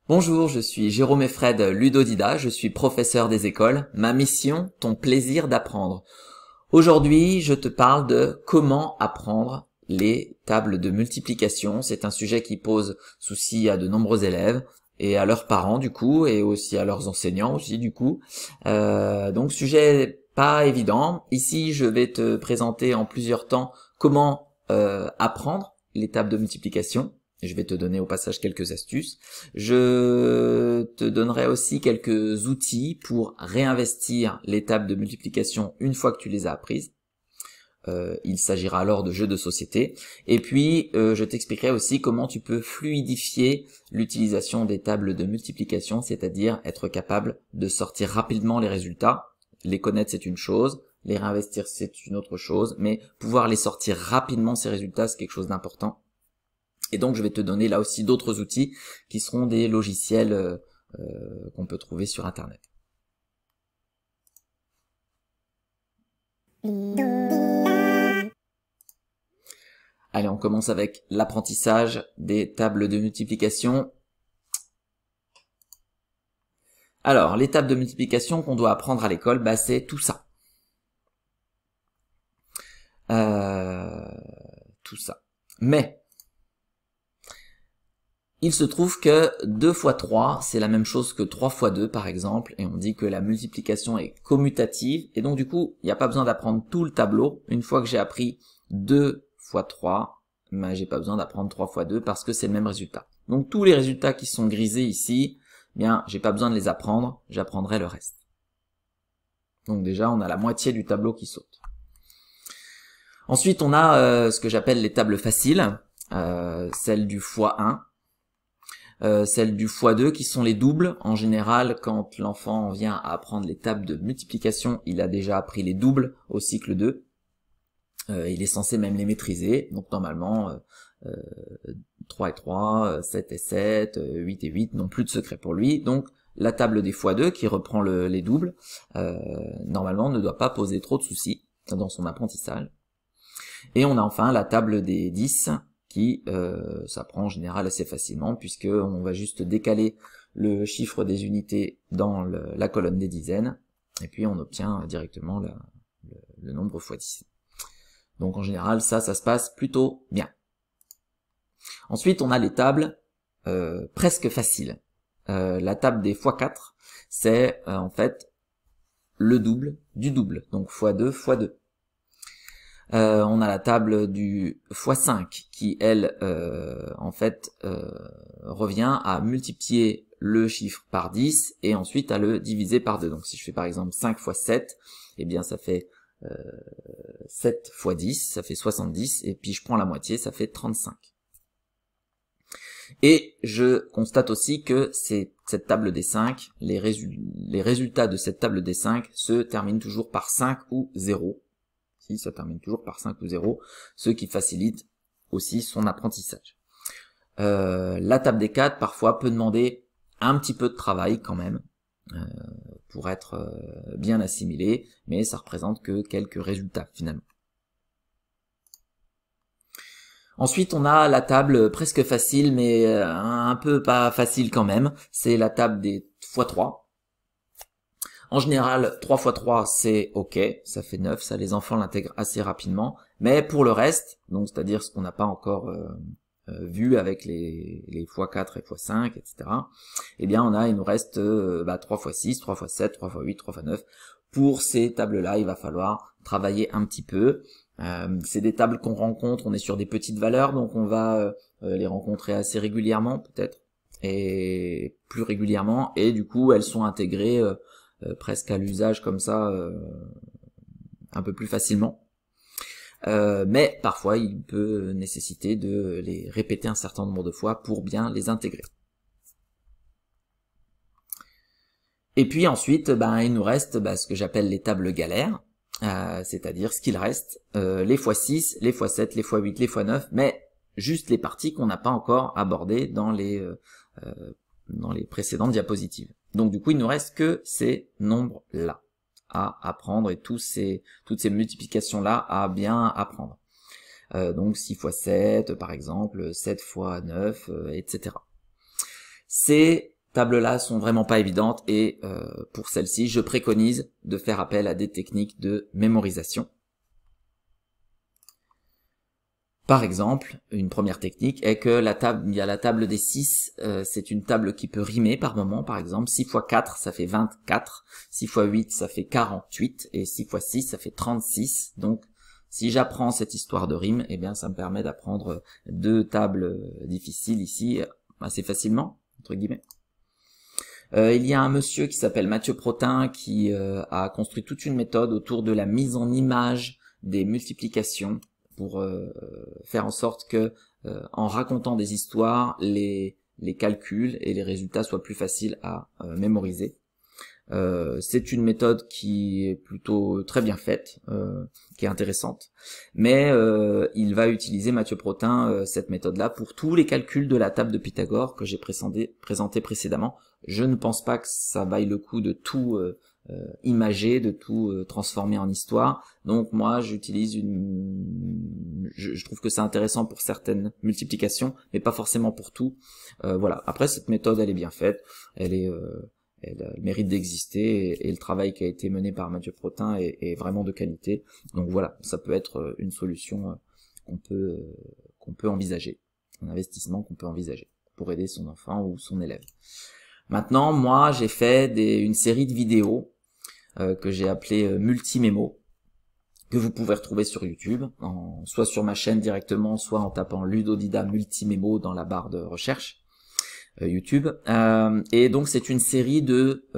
Bonjour, je suis Jérôme Effred Ludodida, je suis professeur des écoles. Ma mission, ton plaisir d'apprendre. Aujourd'hui, je te parle de comment apprendre les tables de multiplication. C'est un sujet qui pose souci à de nombreux élèves et à leurs parents du coup, et aussi à leurs enseignants aussi du coup. Donc sujet pas évident. Ici, je vais te présenter en plusieurs temps comment apprendre les tables de multiplication. Je vais te donner au passage quelques astuces. Je te donnerai aussi quelques outils pour réinvestir les tables de multiplication une fois que tu les as apprises. Il s'agira alors de jeux de société. Et puis, je t'expliquerai aussi comment tu peux fluidifier l'utilisation des tables de multiplication, c'est-à-dire être capable de sortir rapidement les résultats. Les connaître, c'est une chose. Les réinvestir, c'est une autre chose. Mais pouvoir les sortir rapidement, ces résultats, c'est quelque chose d'important. Et donc, je vais te donner là aussi d'autres outils qui seront des logiciels qu'on peut trouver sur Internet. Allez, on commence avec l'apprentissage des tables de multiplication. Alors, les tables de multiplication qu'on doit apprendre à l'école, bah, c'est tout ça. Tout ça. Mais il se trouve que 2 fois 3, c'est la même chose que 3 fois 2 par exemple, et on dit que la multiplication est commutative, et donc du coup, il n'y a pas besoin d'apprendre tout le tableau. Une fois que j'ai appris 2 fois 3, ben, j'ai pas besoin d'apprendre 3 fois 2 parce que c'est le même résultat. Donc tous les résultats qui sont grisés ici, bien, j'ai pas besoin de les apprendre, j'apprendrai le reste. Donc déjà, on a la moitié du tableau qui saute. Ensuite, on a ce que j'appelle les tables faciles, celle du x1, celles du x2 qui sont les doubles. En général, quand l'enfant vient à apprendre les tables de multiplication, il a déjà appris les doubles au cycle 2. Il est censé même les maîtriser. Donc normalement, 3 et 3, 7 et 7, 8 et 8 n'ont plus de secret pour lui. Donc la table des x2 qui reprend les doubles, normalement ne doit pas poser trop de soucis dans son apprentissage. Et on a enfin la table des 10 qui s'apprend en général assez facilement puisque on va juste décaler le chiffre des unités dans la colonne des dizaines et puis on obtient directement le nombre x 10. Donc en général ça se passe plutôt bien. Ensuite on a les tables presque faciles. La table des x4 c'est en fait le double du double, donc x2 x2. On a la table du x5 qui, elle, en fait, revient à multiplier le chiffre par 10 et ensuite à le diviser par 2. Donc si je fais par exemple 5 x 7, eh bien ça fait 7 x 10, ça fait 70, et puis je prends la moitié, ça fait 35. Et je constate aussi que cette table des 5, les résultats de cette table des 5 se terminent toujours par 5 ou 0. Si ça termine toujours par 5 ou 0, ce qui facilite aussi son apprentissage. La table des 4, parfois, peut demander un petit peu de travail quand même, pour être bien assimilée, mais ça représente que quelques résultats finalement. Ensuite, on a la table presque facile, mais un peu pas facile quand même, c'est la table des x3. En général, 3 x 3, c'est OK, ça fait 9, ça les enfants l'intègrent assez rapidement. Mais pour le reste, donc c'est-à-dire ce qu'on n'a pas encore vu avec les x4 et x5, etc., eh bien il nous reste 3 x 6, 3 x 7, 3 x 8, 3 x 9. Pour ces tables-là, il va falloir travailler un petit peu. C'est des tables qu'on rencontre, on est sur des petites valeurs, donc on va les rencontrer assez régulièrement peut-être, et plus régulièrement, et du coup elles sont intégrées presque à l'usage comme ça, un peu plus facilement. Mais parfois il peut nécessiter de les répéter un certain nombre de fois pour bien les intégrer. Et puis ensuite, il nous reste ce que j'appelle les tables galères, c'est-à-dire ce qu'il reste, les x6, les x7, les x8, les x9, mais juste les parties qu'on n'a pas encore abordées dans les précédentes diapositives. Donc du coup, il ne nous reste que ces nombres-là à apprendre et toutes ces multiplications-là à bien apprendre. Donc 6 x 7, par exemple, 7 x 9, etc. C'est tables-là sont vraiment pas évidentes et pour celles-ci, je préconise de faire appel à des techniques de mémorisation. Par exemple, une première technique est que il y a la table des 6, c'est une table qui peut rimer par moment, par exemple 6 x 4 ça fait 24, 6 x 8 ça fait 48, et 6 x 6 ça fait 36, donc si j'apprends cette histoire de rime, eh bien ça me permet d'apprendre deux tables difficiles ici assez facilement, entre guillemets. Il y a un monsieur qui s'appelle Mathieu Protin qui a construit toute une méthode autour de la mise en image des multiplications pour faire en sorte que, en racontant des histoires, les calculs et les résultats soient plus faciles à mémoriser. C'est une méthode qui est plutôt très bien faite, qui est intéressante, mais il va utiliser, Mathieu Protin, cette méthode-là pour tous les calculs de la table de Pythagore que j'ai présenté précédemment. Je ne pense pas que ça vaille le coup de tout imager, de tout transformer en histoire. Donc moi j'utilise je trouve que c'est intéressant pour certaines multiplications, mais pas forcément pour tout. Voilà. Après cette méthode elle est bien faite, elle mérite d'exister et le travail qui a été mené par Mathieu Protin est vraiment de qualité. Donc voilà, ça peut être une solution qu'on peut envisager, un investissement qu'on peut envisager pour aider son enfant ou son élève. Maintenant, moi, j'ai fait une série de vidéos que j'ai appelées Multimémo, que vous pouvez retrouver sur YouTube, soit sur ma chaîne directement, soit en tapant Ludodida Multimémo dans la barre de recherche YouTube. Et donc, c'est une série de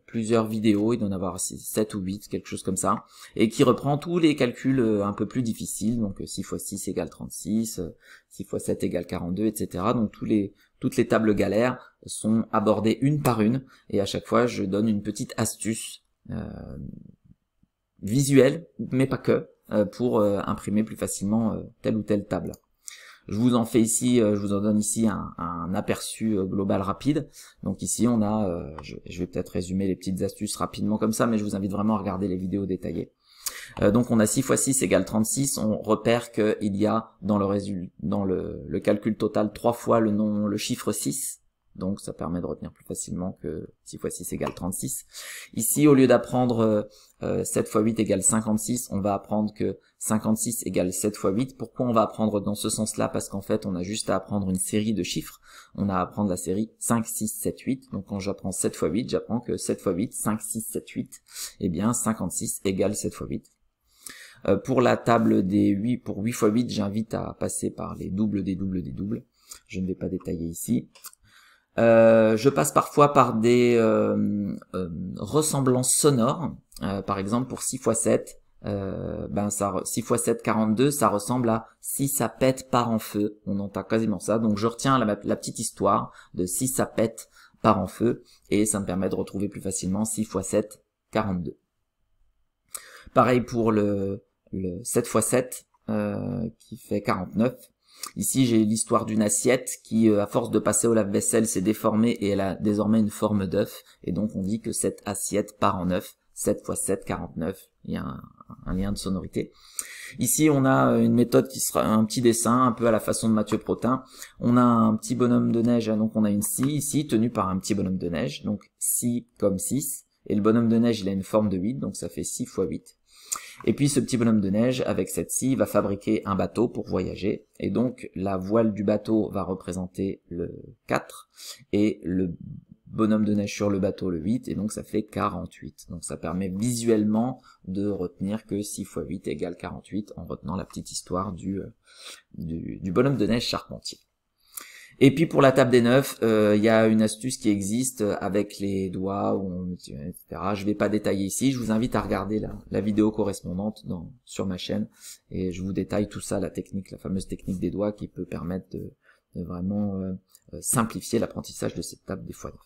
plusieurs vidéos, il doit en avoir 7 ou 8, quelque chose comme ça, et qui reprend tous les calculs un peu plus difficiles, donc 6 x 6 égale 36, 6 x 7 égale 42, etc. Donc toutes les tables galères sont abordées une par une, et à chaque fois je donne une petite astuce visuelle, mais pas que, pour imprimer plus facilement telle ou telle table. Je vous en donne ici un aperçu global rapide. Donc ici on a, je vais peut-être résumer les petites astuces rapidement comme ça, mais je vous invite vraiment à regarder les vidéos détaillées. Donc on a 6 x 6 égale 36, on repère qu'il y a dans le calcul total 3 fois le chiffre 6. Donc ça permet de retenir plus facilement que 6 x 6 égale 36. Ici, au lieu d'apprendre 7 x 8 égale 56, on va apprendre que 56 égale 7 x 8. Pourquoi on va apprendre dans ce sens-là? Parce qu'en fait, on a juste à apprendre une série de chiffres. On a à apprendre la série 5, 6, 7, 8. Donc quand j'apprends 7 x 8, j'apprends que 7 x 8, 5, 6, 7, 8. Eh bien, 56 égale 7 x 8. Pour la table des 8, pour 8 x 8, j'invite à passer par les doubles des doubles des doubles. Je ne vais pas détailler ici. Je passe parfois par des ressemblances sonores. Par exemple, pour 6 x 7, 6 x 7, 42, ça ressemble à 6 ça pète part en feu. On entend quasiment ça. Donc je retiens la petite histoire de 6 ça pète part en feu, et ça me permet de retrouver plus facilement 6 x 7, 42. Pareil pour le 7 x 7, qui fait 49. Ici, j'ai l'histoire d'une assiette qui, à force de passer au lave-vaisselle, s'est déformée et elle a désormais une forme d'œuf. Et donc, on dit que cette assiette part en œuf. 7 x 7, 49. Il y a un lien de sonorité. Ici, on a une méthode qui sera un petit dessin, un peu à la façon de Mathieu Protin. On a un petit bonhomme de neige, donc on a une scie ici, tenue par un petit bonhomme de neige. Donc, scie comme 6. Et le bonhomme de neige, il a une forme de 8, donc ça fait 6 x 8. Et puis ce petit bonhomme de neige, avec cette scie, va fabriquer un bateau pour voyager. Et donc la voile du bateau va représenter le 4, et le bonhomme de neige sur le bateau le 8, et donc ça fait 48. Donc ça permet visuellement de retenir que 6 x 8 égale 48, en retenant la petite histoire du bonhomme de neige charpentier. Et puis pour la table des 9, il y a une astuce qui existe avec les doigts, etc. Je vais pas détailler ici, je vous invite à regarder la vidéo correspondante sur ma chaîne, et je vous détaille tout ça, la fameuse technique des doigts qui peut permettre de vraiment simplifier l'apprentissage de cette table des fois 9.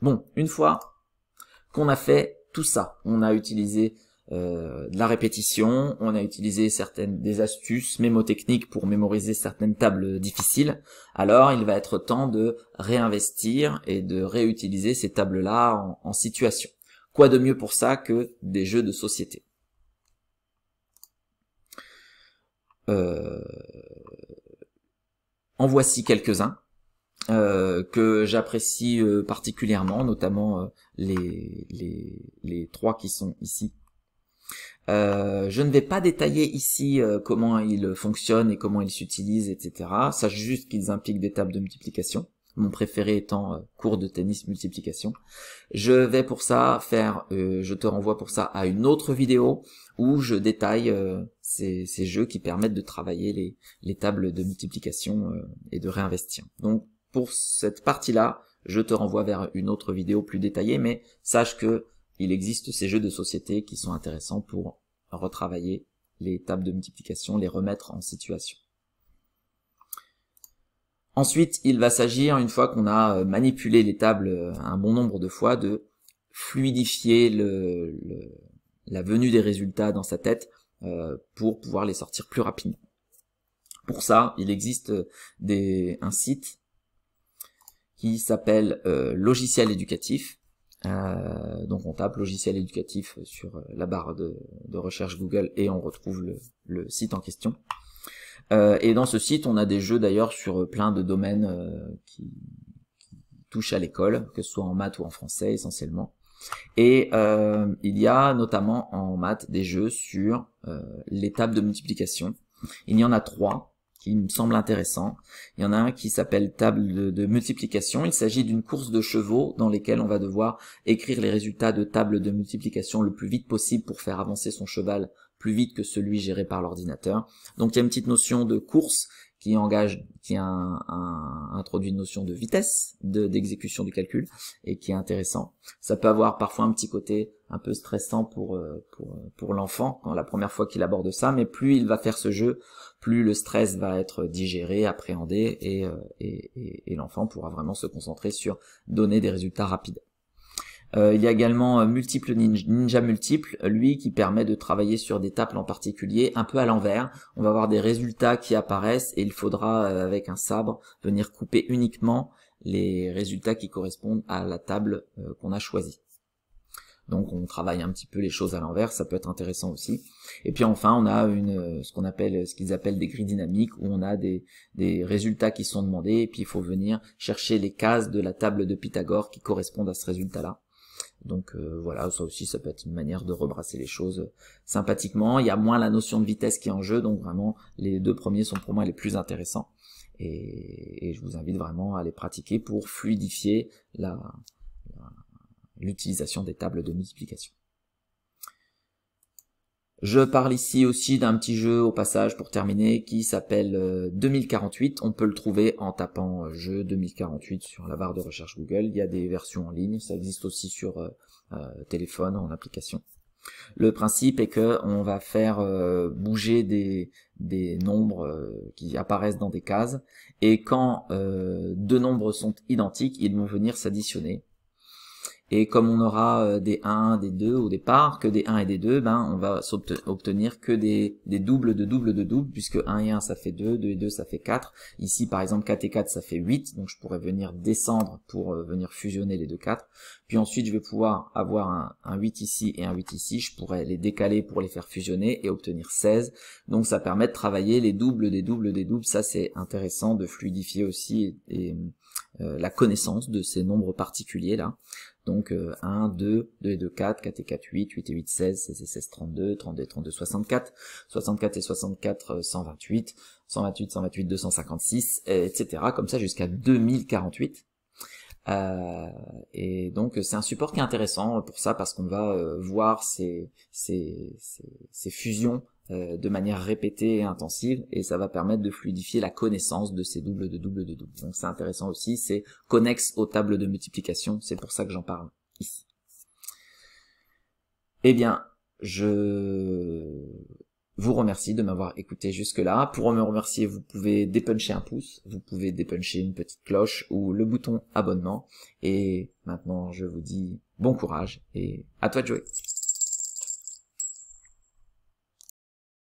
Bon, une fois qu'on a fait tout ça, on a utilisé de la répétition, on a utilisé des astuces mémotechniques pour mémoriser certaines tables difficiles, alors il va être temps de réinvestir et de réutiliser ces tables-là en situation. Quoi de mieux pour ça que des jeux de société? En voici quelques-uns. que j'apprécie particulièrement, notamment les trois qui sont ici. Je ne vais pas détailler ici comment ils fonctionnent et comment ils s'utilisent, etc. Sache juste qu'ils impliquent des tables de multiplication. Mon préféré étant cours de tennis multiplication. Je vais pour ça faire, je te renvoie pour ça à une autre vidéo où je détaille ces jeux qui permettent de travailler les tables de multiplication et de réinvestir. Donc pour cette partie-là, je te renvoie vers une autre vidéo plus détaillée, mais sache que il existe ces jeux de société qui sont intéressants pour retravailler les tables de multiplication, les remettre en situation. Ensuite, il va s'agir, une fois qu'on a manipulé les tables un bon nombre de fois, de fluidifier la venue des résultats dans sa tête pour pouvoir les sortir plus rapidement. Pour ça, il existe un site qui s'appelle Logiciel Éducatif. Donc on tape Logiciel Éducatif sur la barre de recherche Google et on retrouve le site en question. Et dans ce site, on a des jeux d'ailleurs sur plein de domaines qui touchent à l'école, que ce soit en maths ou en français essentiellement. Et il y a notamment en maths des jeux sur les tables de multiplication. Il y en a 3 qui me semblent intéressants. Il y en a un qui s'appelle table de multiplication. Il s'agit d'une course de chevaux dans lesquelles on va devoir écrire les résultats de table de multiplication le plus vite possible pour faire avancer son cheval plus vite que celui géré par l'ordinateur. Donc il y a une petite notion de course qui introduit une notion de vitesse d'exécution du calcul et qui est intéressant. Ça peut avoir parfois un petit côté un peu stressant pour l'enfant quand la première fois qu'il aborde ça, mais plus il va faire ce jeu, plus le stress va être digéré, appréhendé et l'enfant pourra vraiment se concentrer sur donner des résultats rapides. Il y a également Ninja Multiple, lui qui permet de travailler sur des tables en particulier un peu à l'envers. On va avoir des résultats qui apparaissent et il faudra avec un sabre venir couper uniquement les résultats qui correspondent à la table qu'on a choisie. Donc on travaille un petit peu les choses à l'envers, ça peut être intéressant aussi. Et puis enfin on a ce qu'ils appellent des grilles dynamiques où on a des résultats qui sont demandés et puis il faut venir chercher les cases de la table de Pythagore qui correspondent à ce résultat-là. Donc voilà, ça aussi ça peut être une manière de rebrasser les choses sympathiquement. Il y a moins la notion de vitesse qui est en jeu, donc vraiment les deux premiers sont pour moi les plus intéressants. Et je vous invite vraiment à les pratiquer pour fluidifier l'utilisation des tables de multiplication. Je parle ici aussi d'un petit jeu au passage pour terminer qui s'appelle 2048. On peut le trouver en tapant jeu 2048 sur la barre de recherche Google. Il y a des versions en ligne, ça existe aussi sur téléphone en application. Le principe est que on va faire bouger des nombres qui apparaissent dans des cases et quand deux nombres sont identiques, ils vont venir s'additionner. Et comme on aura des 1, des 2 au départ, que des 1 et des 2, ben on va obtenir que des doubles de doubles de doubles, puisque 1 et 1 ça fait 2, 2 et 2 ça fait 4. Ici par exemple 4 et 4 ça fait 8, donc je pourrais venir descendre pour venir fusionner les deux 4. Puis ensuite je vais pouvoir avoir un 8 ici et un 8 ici, je pourrais les décaler pour les faire fusionner et obtenir 16. Donc ça permet de travailler les doubles des doubles des doubles, ça c'est intéressant de fluidifier aussi la connaissance de ces nombres particuliers là. Donc 1, 2, 2 et 2, 4, 4 et 4, 8, 8 et 8, 16, 16 et 16, 32, 32 et 32, 64, 64 et 64, 128, 128, 128, 256, etc. Comme ça jusqu'à 2048. Et donc c'est un support qui est intéressant pour ça parce qu'on va voir ces fusions de manière répétée et intensive et ça va permettre de fluidifier la connaissance de ces doubles de doubles de doubles. Donc c'est intéressant aussi, c'est connexe aux tables de multiplication, c'est pour ça que j'en parle ici. Eh bien, je vous remercie de m'avoir écouté jusque-là. Pour me remercier, vous pouvez dépuncher un pouce, vous pouvez dépuncher une petite cloche ou le bouton abonnement. Et maintenant, je vous dis bon courage et à toi de jouer.